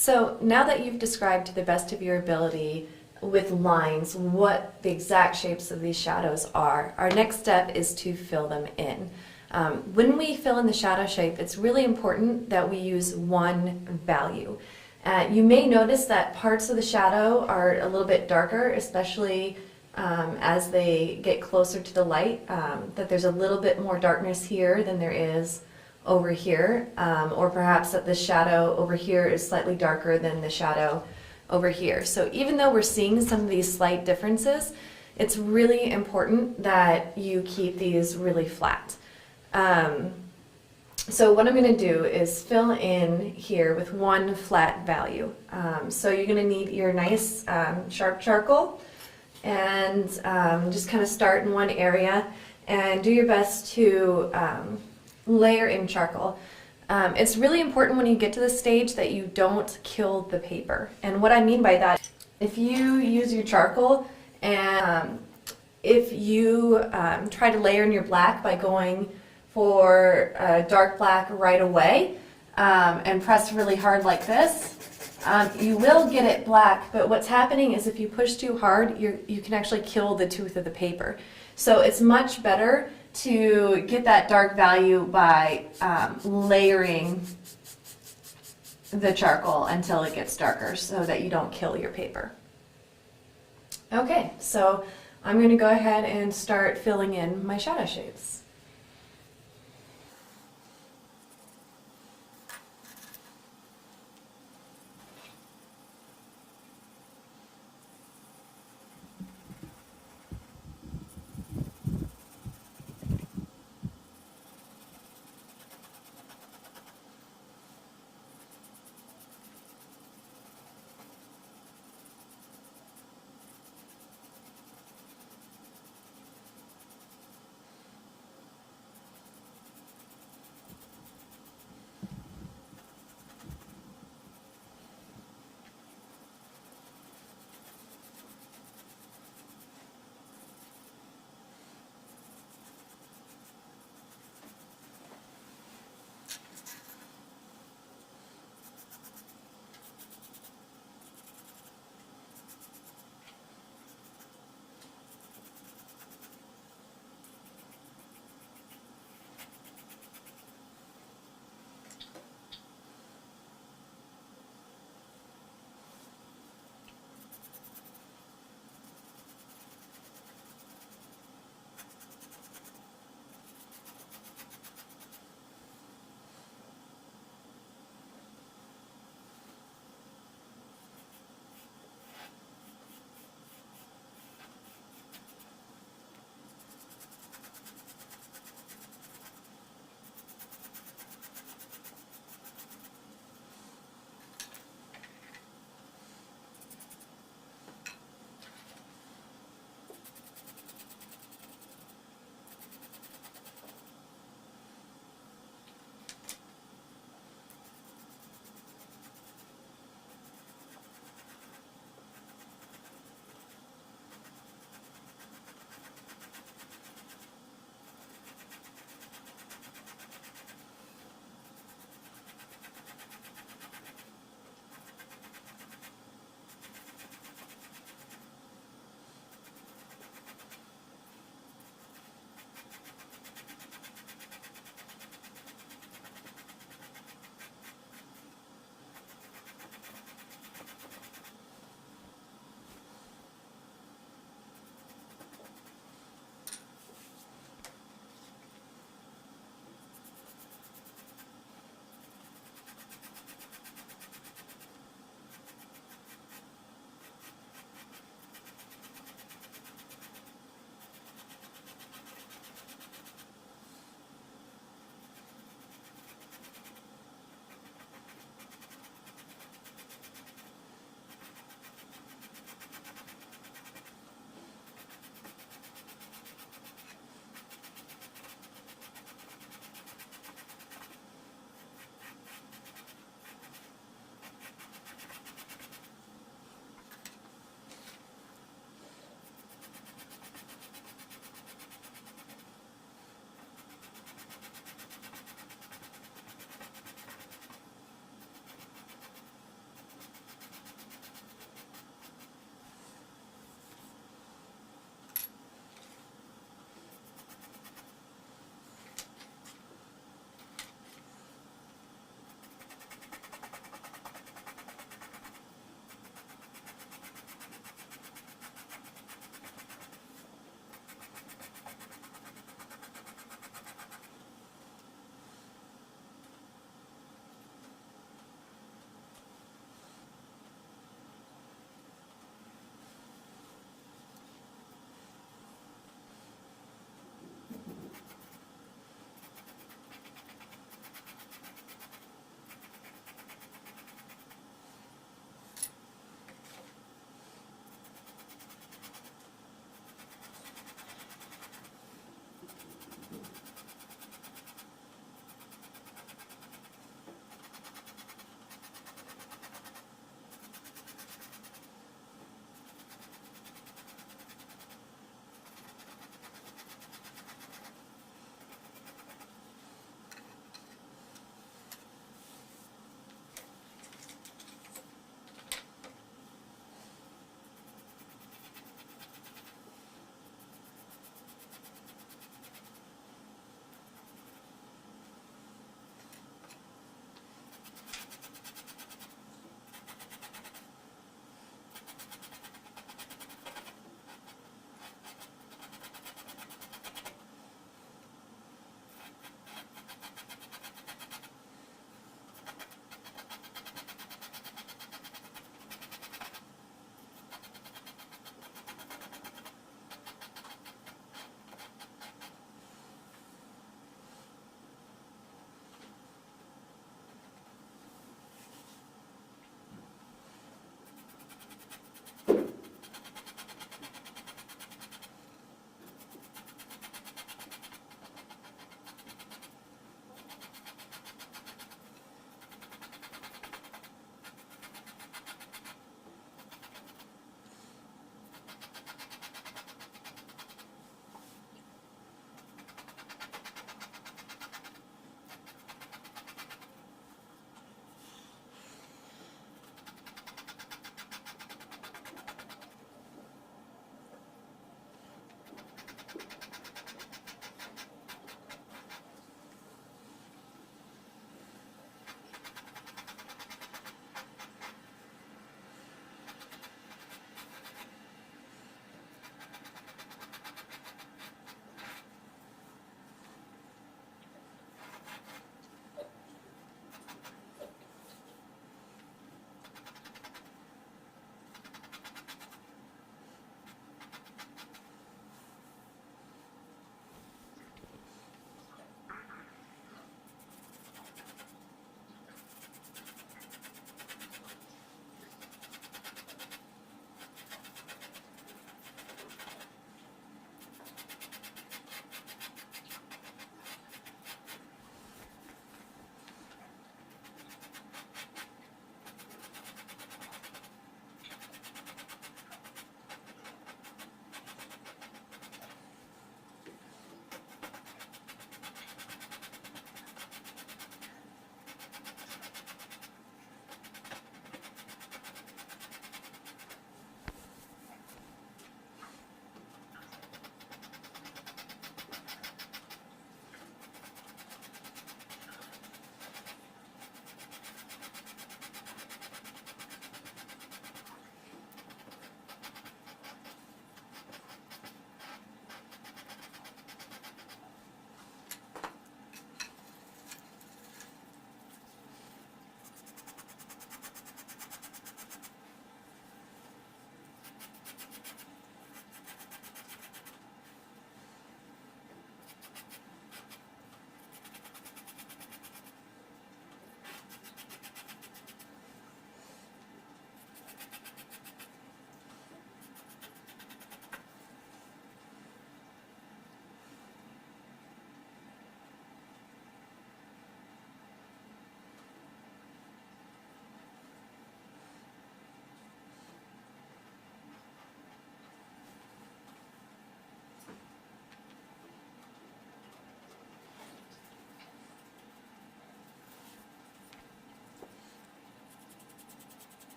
So now that you've described to the best of your ability with lines what the exact shapes of these shadows are, our next step is to fill them in. When we fill in the shadow shape, it's really important that we use one value. You may notice that parts of the shadow are a little bit darker, especially as they get closer to the light, that there's a little bit more darkness here than there is over here, or perhaps that the shadow over here is slightly darker than the shadow over here. So even though we're seeing some of these slight differences, it's really important that you keep these really flat. So what I'm going to do is fill in here with one flat value. So you're going to need your nice sharp charcoal, and just kind of start in one area and do your best to layer in charcoal. It's really important when you get to this stage that you don't kill the paper. And what I mean by that, if you use your charcoal and if you try to layer in your black by going for dark black right away and press really hard like this, you will get it black, but what's happening is if you push too hard, you can actually kill the tooth of the paper. So it's much better to get that dark value by layering the charcoal until it gets darker so that you don't kill your paper. Okay, so I'm going to go ahead and start filling in my shadow shapes.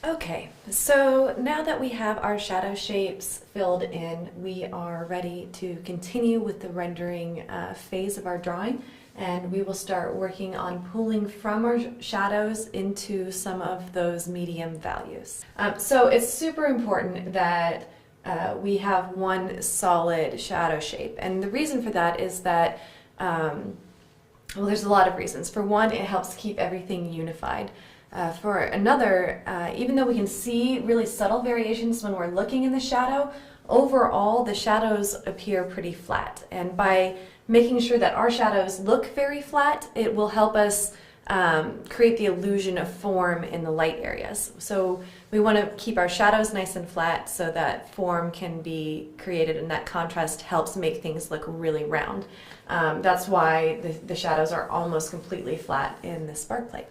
Okay, so now that we have our shadow shapes filled in, we are ready to continue with the rendering phase of our drawing, and we will start working on pulling from our shadows into some of those medium values. So it's super important that we have one solid shadow shape, and the reason for that is that well, there's a lot of reasons. For one, it helps keep everything unified. For another, even though we can see really subtle variations when we're looking in the shadow, overall the shadows appear pretty flat. And by making sure that our shadows look very flat, it will help us create the illusion of form in the light areas. So we want to keep our shadows nice and flat so that form can be created, and that contrast helps make things look really round. That's why the shadows are almost completely flat in the spark plate.